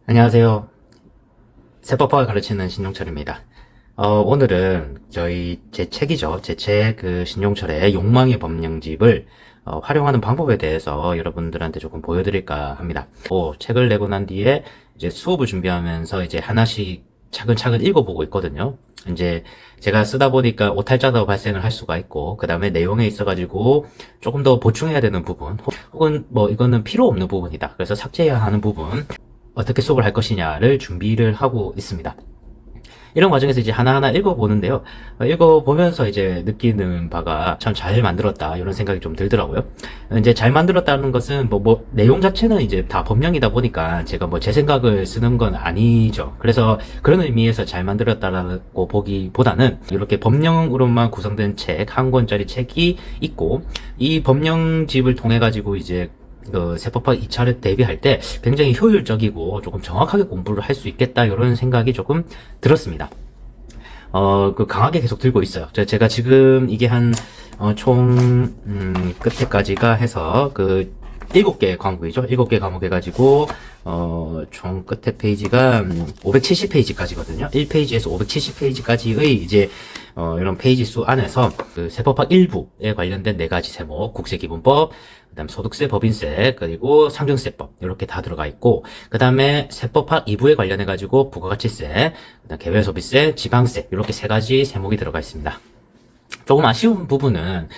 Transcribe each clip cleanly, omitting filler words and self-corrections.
안녕하세요. 세법학을 가르치는 신용철입니다. 오늘은 제 책이죠. 제 책 신용철의 욕망의 법령집을 활용하는 방법에 대해서 여러분들한테 조금 보여드릴까 합니다. 책을 내고 난 뒤에 이제 수업을 준비하면서 이제 하나씩 차근차근 읽어보고 있거든요. 이제 제가 쓰다 보니까 오탈자도 발생을 할 수가 있고, 그 다음에 내용에 있어가지고 조금 더 보충해야 되는 부분, 혹은 뭐 이거는 필요 없는 부분이다. 그래서 삭제해야 하는 부분, 어떻게 수업을 할 것이냐를 준비를 하고 있습니다. 이런 과정에서 이제 하나하나 읽어보는데요. 읽어보면서 이제 느끼는 바가 참 잘 만들었다, 이런 생각이 좀 들더라고요. 이제 잘 만들었다는 것은 내용 자체는 이제 다 법령이다 보니까 제가 뭐 제 생각을 쓰는 건 아니죠. 그래서 그런 의미에서 잘 만들었다라고 보기보다는 이렇게 법령으로만 구성된 책, 한 권짜리 책이 있고, 이 법령집을 통해 가지고 이제 세법학 2차를 대비할 때 굉장히 효율적이고 조금 정확하게 공부를 할 수 있겠다, 이런 생각이 조금 들었습니다. 강하게 계속 들고 있어요. 제가 지금 이게 끝에까지가 해서 7개 과목이죠. 7개 과목 해가지고, 총 끝에 페이지가 570페이지까지거든요. 1페이지에서 570페이지까지의 이제, 이런 페이지 수 안에서 세법학 1부에 관련된 4가지 세목, 국세기본법, 그 다음 소득세, 법인세, 그리고 상증세법, 이렇게 다 들어가 있고, 그 다음에 세법학 2부에 관련해가지고 부가가치세, 그 다음 개별소비세, 지방세, 이렇게 3가지 세목이 들어가 있습니다. 조금 아쉬운 부분은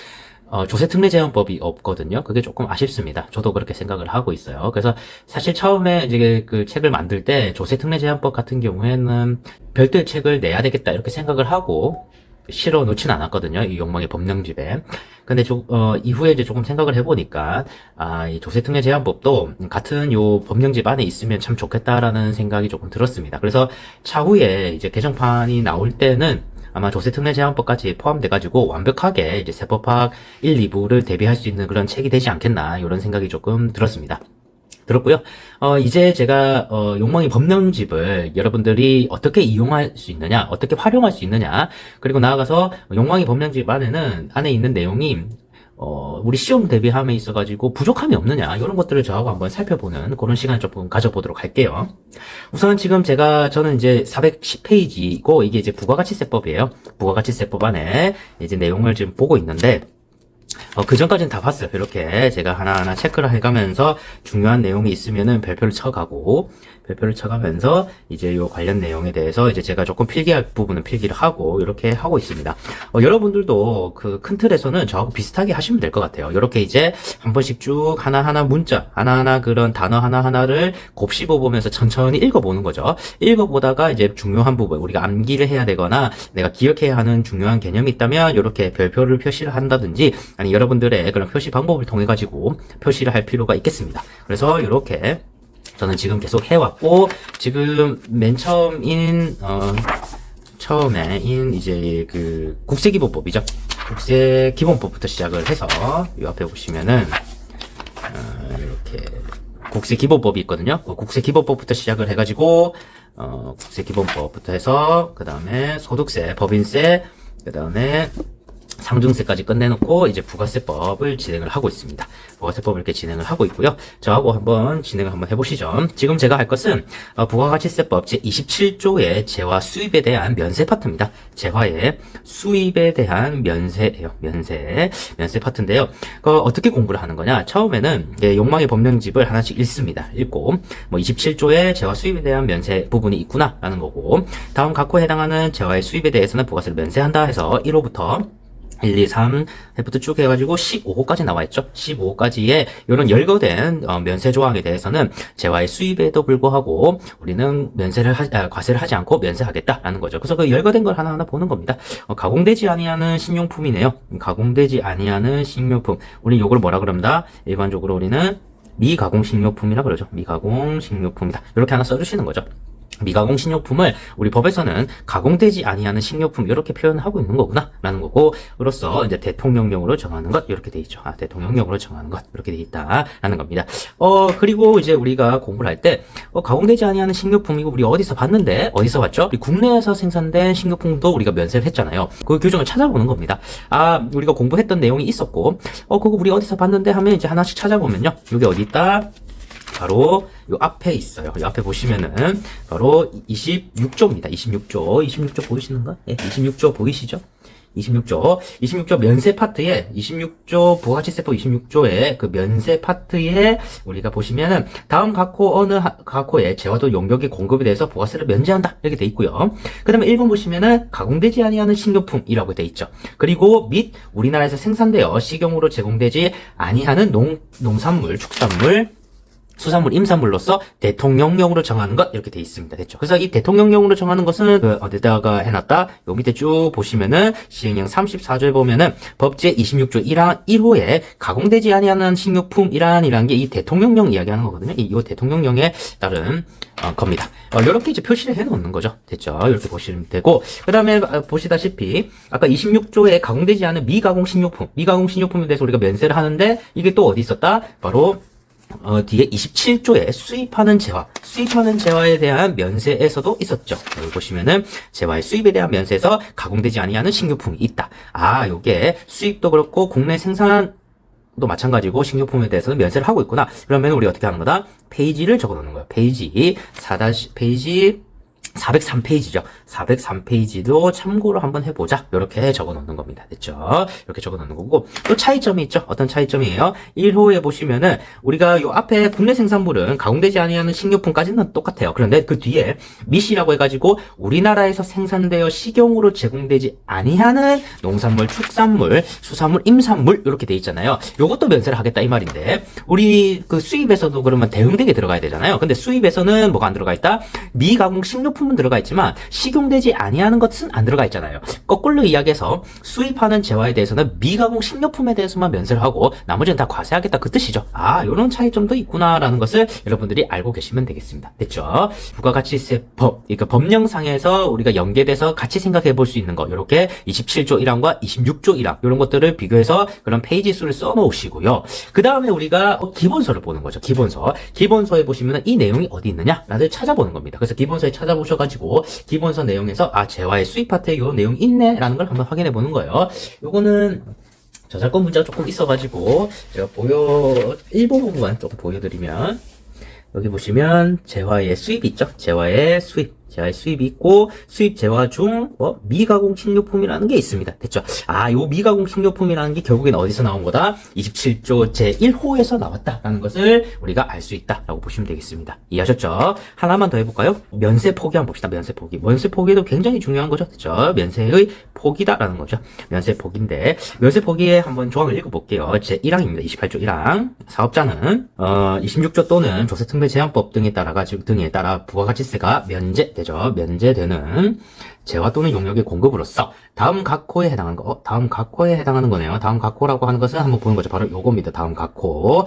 조세특례제한법이 없거든요. 그게 조금 아쉽습니다. 저도 그렇게 생각을 하고 있어요. 그래서 사실 처음에 이제 그 책을 만들 때 조세특례제한법 같은 경우에는 별도의 책을 내야 되겠다, 이렇게 생각을 하고 실어 놓진 않았거든요. 이 욕망의 법령집에. 근데 이후에 이제 조금 생각을 해보니까, 이 조세특례제한법도 같은 요 법령집 안에 있으면 참 좋겠다라는 생각이 조금 들었습니다. 그래서 차후에 이제 개정판이 나올 때는 아마 조세특례제한법까지 포함돼가지고 완벽하게 이제 세법학 1, 2부를 대비할 수 있는 그런 책이 되지 않겠나, 이런 생각이 조금 들었고요. 이제 제가, 욕망의 법령집을 여러분들이 어떻게 이용할 수 있느냐, 어떻게 활용할 수 있느냐, 그리고 나아가서 욕망의 법령집 안에 있는 내용이, 우리 시험 대비함에 있어가지고 부족함이 없느냐, 이런 것들을 저하고 한번 살펴보는 그런 시간을 조금 가져보도록 할게요. 우선 지금 저는 이제 410페이지고, 이게 이제 부가가치세법이에요. 부가가치세법 안에 이제 내용을 지금 보고 있는데, 그 전까지는 다 봤어요. 이렇게 제가 하나하나 체크를 해가면서 중요한 내용이 있으면은 별표를 쳐가면서 이제 요 관련 내용에 대해서 이제 제가 조금 필기할 부분은 필기를 하고 이렇게 하고 있습니다. 여러분들도 그 큰 틀에서는 저하고 비슷하게 하시면 될 것 같아요. 이렇게 이제 한 번씩 쭉 하나하나 문자, 하나하나 그런 단어 하나하나를 곱씹어 보면서 천천히 읽어보는 거죠. 읽어보다가 이제 중요한 부분, 우리가 암기를 해야 되거나 내가 기억해야 하는 중요한 개념이 있다면 이렇게 별표를 표시를 한다든지, 아니 여러분들의 그런 표시 방법을 통해 가지고 표시를 할 필요가 있겠습니다. 그래서 이렇게 저는 지금 계속 해왔고, 지금 맨 처음에인 이제 그 국세기본법이죠. 국세기본법부터 시작을 해서 이 앞에 보시면은 이렇게 국세기본법이 있거든요. 국세기본법부터 시작을 해가지고 국세기본법부터 해서 그 다음에 소득세, 법인세, 그 다음에 상증세까지 끝내놓고 이제 부가세법을 진행을 하고 있습니다. 부가세법을 이렇게 진행을 하고 있고요. 저하고 한번 진행을 한번 해보시죠. 지금 제가 할 것은 부가가치세법 제27조의 재화 수입에 대한 면세 파트입니다. 재화의 수입에 대한 면세예요. 면세 파트인데요. 어떻게 공부를 하는 거냐? 처음에는 욕망의 법령집을 하나씩 읽습니다. 읽고 27조의 재화 수입에 대한 면세 부분이 있구나라는 거고, 다음 각호에 해당하는 재화의 수입에 대해서는 부가세를 면세한다 해서 1호부터 1, 2, 3, 부터 쭉 해가지고 15호까지 나와있죠. 15호까지의 이런 열거된 면세 조항에 대해서는 재화의 수입에도 불구하고 우리는 과세를 하지 않고 면세하겠다라는 거죠. 그래서 그 열거된 걸 하나하나 보는 겁니다. 가공되지 아니하는 식료품이네요. 가공되지 아니하는 식료품. 우리 요걸 뭐라 그럽니다. 일반적으로 우리는 미가공 식료품이라 그러죠. 미가공 식료품이다. 이렇게 하나 써주시는 거죠. 미가공 식료품을 우리 법에서는 가공되지 아니하는 식료품, 이렇게 표현하고 있는 거구나 라는 거고, 으로써 이제 대통령령으로 정하는 것, 이렇게 돼 있죠. 대통령령으로 정하는 것, 이렇게 돼 있다 라는 겁니다. 그리고 이제 우리가 공부를 할 때 가공되지 아니하는 식료품이고 우리 어디서 봤는데, 어디서 봤죠? 우리 국내에서 생산된 식료품도 우리가 면세를 했잖아요. 그 규정을 찾아보는 겁니다. 우리가 공부했던 내용이 있었고, 그거 우리 어디서 봤는데 하면 이제 하나씩 찾아보면요, 여기 어디 있다? 바로 요 앞에 있어요. 요 앞에 보시면은 바로 26조입니다. 26조 보이시는가? 예, 26조 보이시죠? 26조 면세 파트에 26조 부가가치세법 26조의 그 면세 파트에 우리가 보시면은 다음 각호 어느 각호에 재화도 용역의 공급에 대해서 부가세를 면제한다 이렇게 돼 있고요. 그다음에 1번 보시면은 가공되지 아니하는 식료품이라고 돼 있죠. 그리고 및 우리나라에서 생산되어 식용으로 제공되지 아니하는 농산물, 축산물, 수산물, 임산물로서 대통령령으로 정하는 것 이렇게 돼 있습니다. 됐죠? 그래서 이 대통령령으로 정하는 것은 어디다가 해놨다? 요 밑에 쭉 보시면은 시행령 34조에 보면은 법제 26조 1항 1호에 가공되지 아니하는 식료품이란이라는 게 이 대통령령 이야기하는 거거든요. 이 대통령령에 따른 겁니다. 이렇게 이제 표시를 해놓는 거죠. 됐죠? 이렇게 보시면 되고 그 다음에 보시다시피 아까 26조에 가공되지 않은 미가공 식료품에 대해서 우리가 면세를 하는데 이게 또 어디 있었다? 바로 뒤에 27조에 수입하는 재화에 대한 면세에서도 있었죠. 여기 보시면은 재화의 수입에 대한 면세에서 가공되지 아니하는 식료품이 있다. 요게 수입도 그렇고 국내 생산도 마찬가지고 식료품에 대해서는 면세를 하고 있구나. 그러면 우리 어떻게 하는 거다? 페이지를 적어 놓는 거예요. 페이지 403페이지죠. 403페이지도 참고로 한번 해보자. 이렇게 적어 놓는 겁니다. 됐죠? 이렇게 적어 놓는 거고, 또 차이점이 있죠? 어떤 차이점이에요? 1호에 보시면은, 우리가 요 앞에 국내 생산물은 가공되지 아니하는 식료품까지는 똑같아요. 그런데 그 뒤에 미시라고 해가지고, 우리나라에서 생산되어 식용으로 제공되지 아니하는 농산물, 축산물, 수산물, 임산물, 이렇게 돼 있잖아요. 요것도 면세를 하겠다, 이 말인데, 우리 그 수입에서도 그러면 대응되게 들어가야 되잖아요. 근데 수입에서는 뭐가 안 들어가 있다? 미가공 식료품 들어가 있지만 식용되지 아니하는 것은 안 들어가 있잖아요. 거꾸로 이야기해서 수입하는 재화에 대해서는 미가공 식료품에 대해서만 면세를 하고 나머지는 다 과세하겠다 그 뜻이죠. 이런 차이점도 있구나라는 것을 여러분들이 알고 계시면 되겠습니다. 됐죠? 부가가치세법, 그러니까 법령상에서 우리가 연계돼서 같이 생각해 볼 수 있는 거 이렇게 27조 1항과 26조 1항 이런 것들을 비교해서 그런 페이지 수를 써 놓으시고요. 그 다음에 우리가 기본서를 보는 거죠. 기본서에 보시면 이 내용이 어디 있느냐를 찾아보는 겁니다. 그래서 기본서에 찾아보셔가지고 기본서 내용에서 재화의 수입 파트에 요 내용이 있네 라는 걸 한번 확인해 보는 거예요. 요거는 저작권 문제가 조금 있어가지고 제가 일부분만 조금 보여드리면 여기 보시면 재화의 수입이 있죠. 재화의 수입이 있고 수입 재화 중 미가공 식료품이라는 게 있습니다. 됐죠? 요 미가공 식료품이라는 게 결국엔 어디서 나온 거다? 27조 제1호에서 나왔다라는 것을 우리가 알 수 있다라고 보시면 되겠습니다. 이해하셨죠? 하나만 더 해볼까요? 면세 포기 한번 봅시다. 면세 포기도 굉장히 중요한 거죠. 됐죠? 면세의 포기다라는 거죠. 면세 포기인데 면세 포기에 한번 조항을 읽어볼게요. 제1항입니다. 28조 1항. 사업자는 26조 또는 조세특례제한법 등에 따라 부가가치세가 면제되는 재화 또는 용역의 공급으로서 다음 각호에 해당하는 거, 다음 각호에 해당하는 거네요. 다음 각호라고 하는 것은 한번 보는 거죠. 바로 요겁니다. 다음 각호.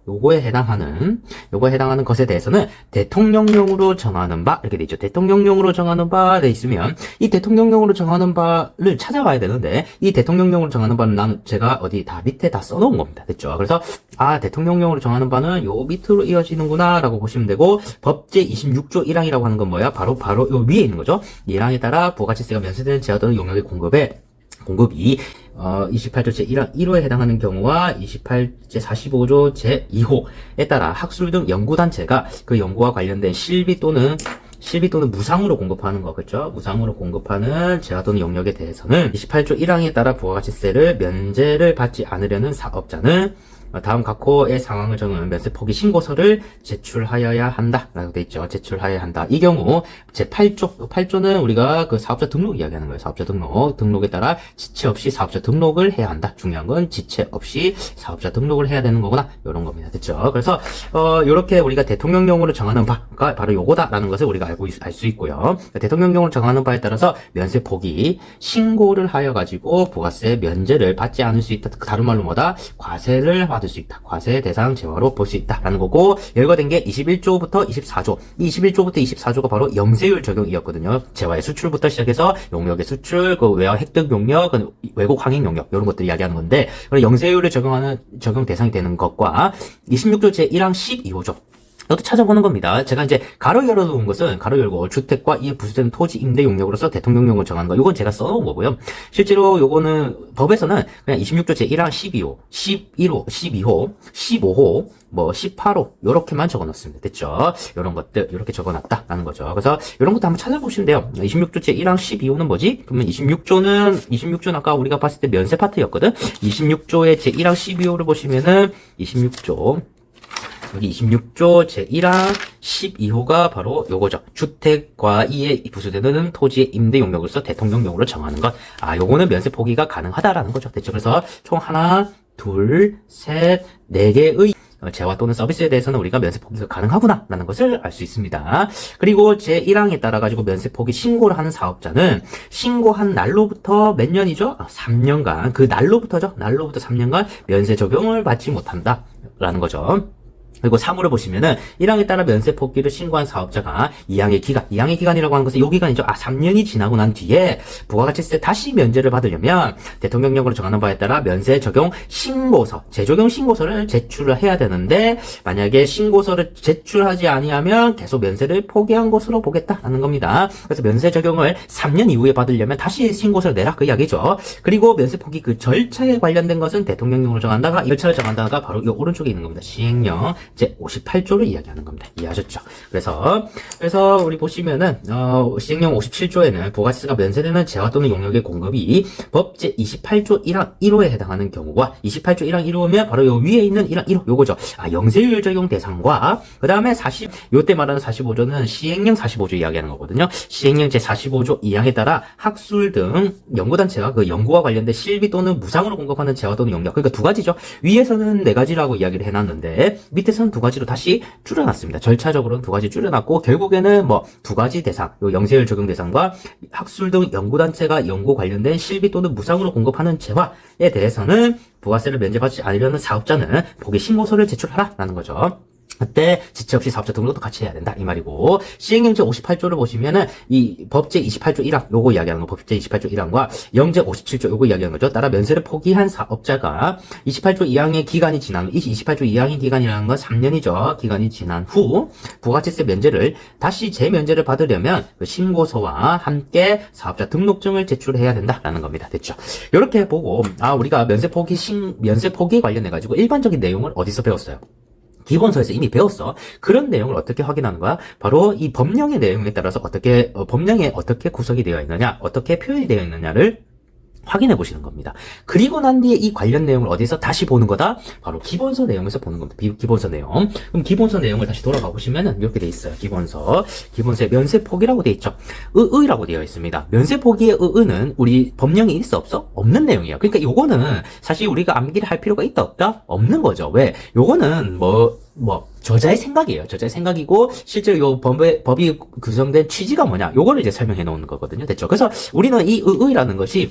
요거에 해당하는 것에 대해서는 대통령령으로 정하는 바, 이렇게 돼 있죠. 대통령령으로 정하는 바 돼 있으면, 이 대통령령으로 정하는 바를 찾아봐야 되는데, 이 대통령령으로 정하는 바는 제가 다 밑에 다 써놓은 겁니다. 됐죠? 그래서, 대통령령으로 정하는 바는 요 밑으로 이어지는구나, 라고 보시면 되고, 법제 26조 1항이라고 하는 건 뭐야? 바로 요 위에 있는 거죠. 1항에 따라 부가가치세가 면세되는 재화 또는 용역의 공급이 28조 제1항 1호에 해당하는 경우와 28제 45조 제2호에 따라 학술 등 연구단체가 그 연구와 관련된 실비 또는 무상으로 공급하는 거, 그렇죠? 무상으로 공급하는 재화 또는 용역에 대해서는 28조 1항에 따라 부가가치세를 면제를 받지 않으려는 사업자는 다음 각호의 상황을 정하는 면세 포기 신고서를 제출하여야 한다 라고 돼 있죠. 제출하여야 한다. 이 경우 제8조는 우리가 그 사업자 등록 이야기하는 거예요. 사업자 등록에 따라 지체 없이 사업자 등록을 해야 한다. 중요한 건 지체 없이 사업자 등록을 해야 되는 거구나. 이런 겁니다. 됐죠? 그래서 요렇게 우리가 대통령령으로 정하는 바가 바로 요거다라는 것을 우리가 알 수 있고요. 대통령령으로 정하는 바에 따라서 면세 포기 신고를 하여 가지고 부가세 면제를 받지 않을 수 있다. 다른 말로 과세를 받을 수 있다. 과세 대상 재화로 볼 수 있다라는 거고, 열거된 게 21조부터 24조. 이 21조부터 24조가 바로 영세율 적용이었거든요. 재화의 수출부터 시작해서 용역의 수출, 그 외화 획득 용역, 외국 항행 용역 이런 것들 이야기하는 건데, 영세율을 적용 대상이 되는 것과 26조 제1항 12호조. 이것도 찾아보는 겁니다. 제가 이제 가로 열어놓은 것은 가로 열고 주택과 이에 부수되는 토지 임대 용역으로서 대통령령을 정하는 거. 이건 제가 써놓은 거고요. 실제로 요거는 법에서는 그냥 26조 제1항 12호, 11호, 12호, 15호, 뭐 18호 요렇게만 적어놨습니다. 됐죠? 요런 것들 이렇게 적어놨다라는 거죠. 그래서 요런 것도 한번 찾아보시면 돼요. 26조 제1항 12호는 뭐지? 그러면 26조는 아까 우리가 봤을 때 면세 파트였거든. 26조의 제1항 12호를 보시면은 26조 여기 26조 제1항 12호가 바로 요거죠. 주택과 이에 부수되는 토지의 임대 용역으로서 대통령령으로 정하는 것. 요거는 면세 포기가 가능하다라는 거죠. 됐죠? 그래서 총 하나, 둘, 셋, 네 개의 재화 또는 서비스에 대해서는 우리가 면세 포기가 가능하구나 라는 것을 알 수 있습니다. 그리고 제1항에 따라 가지고 면세 포기 신고를 하는 사업자는 신고한 날로부터 몇 년이죠? 3년간 그 날로부터 3년간 면세 적용을 받지 못한다 라는 거죠. 그리고 3호를 보시면은 1항에 따라 면세 포기를 신고한 사업자가 2항의 기간이라고 하는 것은 요 기간이죠. 3년이 지나고 난 뒤에 부가가치세 다시 면제를 받으려면 대통령령으로 정하는 바에 따라 면세 적용 신고서, 재적용 신고서를 제출을 해야 되는데 만약에 신고서를 제출하지 아니하면 계속 면세를 포기한 것으로 보겠다라는 겁니다. 그래서 면세 적용을 3년 이후에 받으려면 다시 신고서를 내라 그 이야기죠. 그리고 면세 포기 그 절차에 관련된 것은 대통령령으로 정한다가 이 절차를 정한다가 바로 이 오른쪽에 있는 겁니다. 시행령 제 58조를 이야기하는 겁니다. 이해하셨죠? 그래서 우리 보시면은 시행령 57조에는 부가세가 면세되는 재화 또는 용역의 공급이 법 제 28조 1항 1호에 해당하는 경우와 28조 1항 1호면 바로 요 위에 있는 1항 1호 요거죠. 영세율 적용 대상과 그다음에 요때 말하는 45조는 시행령 45조 이야기하는 거거든요. 시행령 제 45조 2항에 따라 학술 등 연구단체가 그 연구와 관련된 실비 또는 무상으로 공급하는 재화 또는 용역 그러니까 두 가지죠. 위에서는 네 가지라고 이야기를 해놨는데 밑에서는 두 가지로 다시 줄여놨습니다. 절차적으로는 두 가지 줄여놨고 결국에는 뭐 두 가지 대상, 요 영세율 적용 대상과 학술 등 연구단체가 연구 관련된 실비 또는 무상으로 공급하는 재화에 대해서는 부가세를 면제받지 않으려는 사업자는 포기 신고서를 제출하라라는 거죠. 그때 지체 없이 사업자 등록도 같이 해야 된다 이 말이고 시행령 제 58조를 보시면은 이 법제 28조 1항 요거 이야기하는 거 법제 28조 1항과 영제 57조 요거 이야기하는 거죠. 따라 면세를 포기한 사업자가 28조 2항의 기간이 지난 28조 2항의 기간이라는 건 3년이죠. 기간이 지난 후 부가세세 면제를 다시 재면제를 받으려면 그 신고서와 함께 사업자 등록증을 제출해야 된다라는 겁니다. 됐죠? 이렇게 보고 우리가 면세 포기에 관련해 가지고 일반적인 내용을 어디서 배웠어요? 기본서에서 이미 배웠어. 그런 내용을 어떻게 확인하는 거야? 바로 이 법령의 내용에 따라서 법령에 어떻게 구성이 되어 있느냐, 어떻게 표현이 되어 있느냐를 확인해 보시는 겁니다. 그리고 난 뒤에 이 관련 내용을 어디서 다시 보는 거다? 바로 기본서 내용에서 보는 겁니다. 기본서 내용. 그럼 기본서 내용을 다시 돌아가 보시면은 이렇게 돼 있어요. 기본서에 면세 포기라고 돼 있죠. 의라고 되어 있습니다. 면세 포기의 의는 우리 법령에 있어 없어? 없는 내용이에요. 그러니까 요거는 사실 우리가 암기를 할 필요가 있다 없다? 없는 거죠. 왜? 요거는 저자의 생각이에요. 저자의 생각이고, 실제로 요 법이 구성된 취지가 뭐냐? 요거를 이제 설명해 놓는 거거든요. 됐죠? 그래서 우리는 이 의라는 것이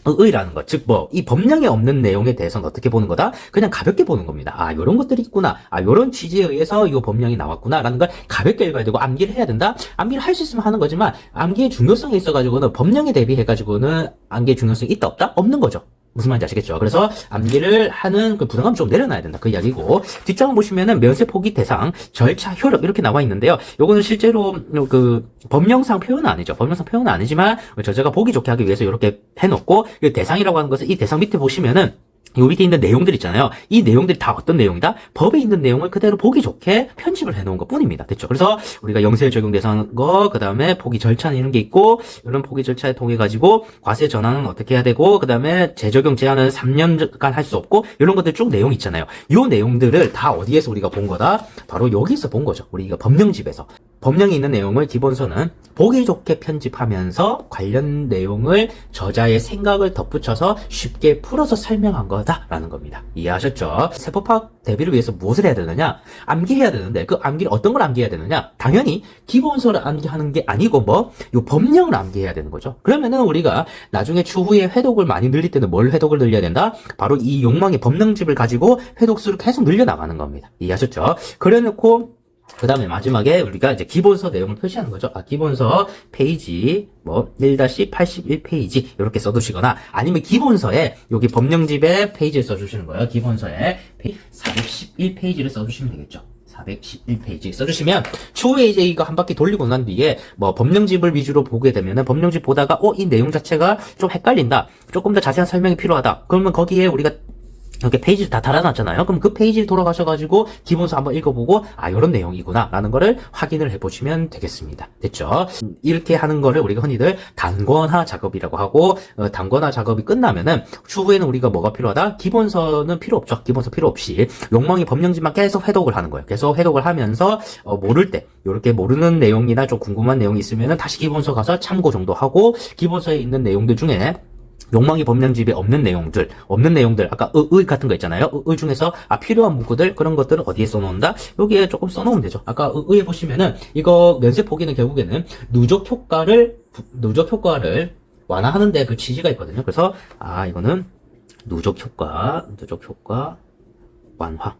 의라는 것, 즉 이 법령에 없는 내용에 대해서는 어떻게 보는 거다? 그냥 가볍게 보는 겁니다. 요런 것들이 있구나. 요런 취지에 의해서 이 법령이 나왔구나라는 걸 가볍게 읽어야 되고 암기를 해야 된다. 암기를 할 수 있으면 하는 거지만 암기의 중요성이 있어가지고는 법령에 대비해가지고는 암기의 중요성이 있다 없다? 없는 거죠. 무슨 말인지 아시겠죠? 그래서 암기를 하는 그 부담감 좀 내려놔야 된다. 그 이야기고. 뒷장 보시면은 면세 포기 대상, 절차, 효력 이렇게 나와 있는데요. 요거는 실제로 그 법령상 표현은 아니죠. 법령상 표현은 아니지만 저자가 보기 좋게 하기 위해서 이렇게 해놓고 이 대상이라고 하는 것은 이 대상 밑에 보시면은 요 밑에 있는 내용들 있잖아요. 이 내용들이 다 어떤 내용이다? 법에 있는 내용을 그대로 보기 좋게 편집을 해놓은 것 뿐입니다. 됐죠? 그래서 우리가 영세 적용 대상 그 다음에 포기 절차는 이런 게 있고, 이런 포기 절차에 통해 가지고 과세 전환은 어떻게 해야 되고, 그 다음에 재적용 제한은 3년간 할 수 없고, 이런 것들 쭉 내용 있잖아요. 요 내용들을 다 어디에서 우리가 본 거다? 바로 여기서 본 거죠. 우리가 법령집에서. 법령에 있는 내용을 기본서는 보기 좋게 편집하면서 관련 내용을 저자의 생각을 덧붙여서 쉽게 풀어서 설명한 거다라는 겁니다. 이해하셨죠? 세법학 대비를 위해서 무엇을 해야 되느냐? 암기해야 되는데 그 암기를 어떤 걸 암기해야 되느냐? 당연히 기본서를 암기하는 게 아니고 요 법령을 암기해야 되는 거죠. 그러면은 우리가 나중에 추후에 회독을 많이 늘릴 때는 뭘 회독을 늘려야 된다? 바로 이 욕망의 법령집을 가지고 회독수를 계속 늘려나가는 겁니다. 이해하셨죠? 그래놓고 그 다음에 마지막에 우리가 이제 기본서 내용을 표시하는 거죠. 기본서 페이지 1-81페이지 이렇게 써두시거나 아니면 기본서에 여기 법령집에 페이지를 써주시는 거예요. 기본서에 411페이지를 써주시면 되겠죠. 411페이지 써주시면 추후에 이제 이거 한 바퀴 돌리고 난 뒤에 뭐 법령집을 위주로 보게 되면은 법령집 보다가 이 내용 자체가 좀 헷갈린다. 조금 더 자세한 설명이 필요하다. 그러면 거기에 우리가 이렇게 페이지를 다 달아놨잖아요. 그럼 그 페이지를 돌아가셔가지고 기본서 한번 읽어보고 요런 내용이구나 라는 거를 확인을 해보시면 되겠습니다. 됐죠? 이렇게 하는 거를 우리가 흔히들 단권화 작업이라고 하고 단권화 작업이 끝나면은 추후에는 우리가 뭐가 필요하다? 기본서는 필요 없죠. 기본서 필요 없이 욕망의 법령집만 계속 회독을 하는 거예요. 계속 회독을 하면서 모를 때 이렇게 모르는 내용이나 좀 궁금한 내용이 있으면은 다시 기본서 가서 참고 정도 하고 기본서에 있는 내용들 중에 욕망의 법령집에 없는 내용들, 아까 의 같은 거 있잖아요. 의 중에서 필요한 문구들, 그런 것들은 어디에 써놓는다? 여기에 조금 써놓으면 되죠. 아까 의에 보시면은 이거 면세 포기는 결국에는 누적 효과를 완화하는데 그 취지가 있거든요. 그래서 이거는 누적 효과 완화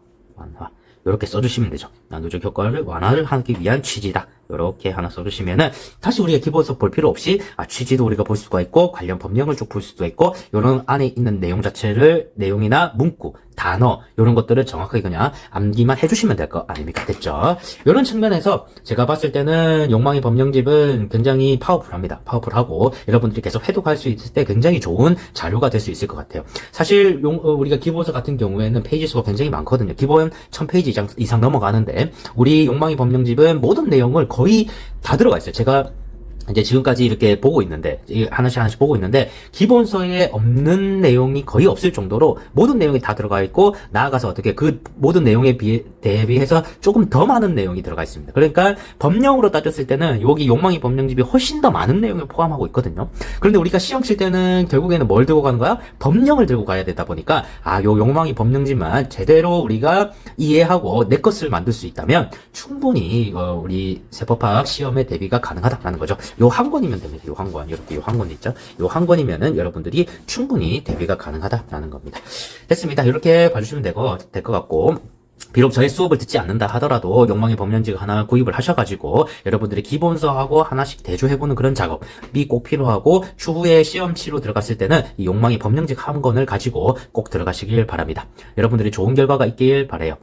이렇게 써주시면 되죠. 누적 효과를 완화를 하기 위한 취지다. 이렇게 하나 써주시면은 다시 우리가 기본서 볼 필요 없이 취지도 우리가 볼 수가 있고 관련 법령을 쭉 볼 수도 있고 이런 안에 있는 내용 자체를 내용이나 문구, 단어 이런 것들을 정확하게 그냥 암기만 해주시면 될 거 아닙니까? 됐죠? 이런 측면에서 제가 봤을 때는 욕망의 법령집은 굉장히 파워풀합니다. 파워풀하고 여러분들이 계속 해독할 수 있을 때 굉장히 좋은 자료가 될 수 있을 것 같아요. 사실 우리가 기본서 같은 경우에는 페이지 수가 굉장히 많거든요. 기본 1000페이지 이상 넘어가는데 우리 욕망의 법령집은 모든 내용을 거의 다 들어가 있어요. 제가 이제 지금까지 이렇게 보고 있는데, 하나씩 보고 있는데, 기본서에 없는 내용이 거의 없을 정도로 모든 내용이 다 들어가 있고, 나아가서 어떻게 그 모든 내용에 대비해서 조금 더 많은 내용이 들어가 있습니다. 그러니까 법령으로 따졌을 때는 여기 욕망의 법령집이 훨씬 더 많은 내용을 포함하고 있거든요. 그런데 우리가 시험 칠 때는 결국에는 뭘 들고 가는 거야? 법령을 들고 가야 되다 보니까, 요 욕망의 법령집만 제대로 우리가 이해하고 내 것을 만들 수 있다면, 충분히, 우리 세법학 시험에 대비가 가능하다라는 거죠. 요 한 권이면 됩니다. 요 한 권. 이렇게 요 한 권 있죠? 요 한 권이면은 여러분들이 충분히 대비가 가능하다라는 겁니다. 됐습니다. 이렇게 봐주시면 될 것 같고, 비록 저희 수업을 듣지 않는다 하더라도 욕망의 법령집 하나 구입을 하셔가지고 여러분들이 기본서하고 하나씩 대조해보는 그런 작업이 꼭 필요하고 추후에 시험 치러 들어갔을 때는 이 욕망의 법령집 한 권을 가지고 꼭 들어가시길 바랍니다. 여러분들이 좋은 결과가 있길 바라요.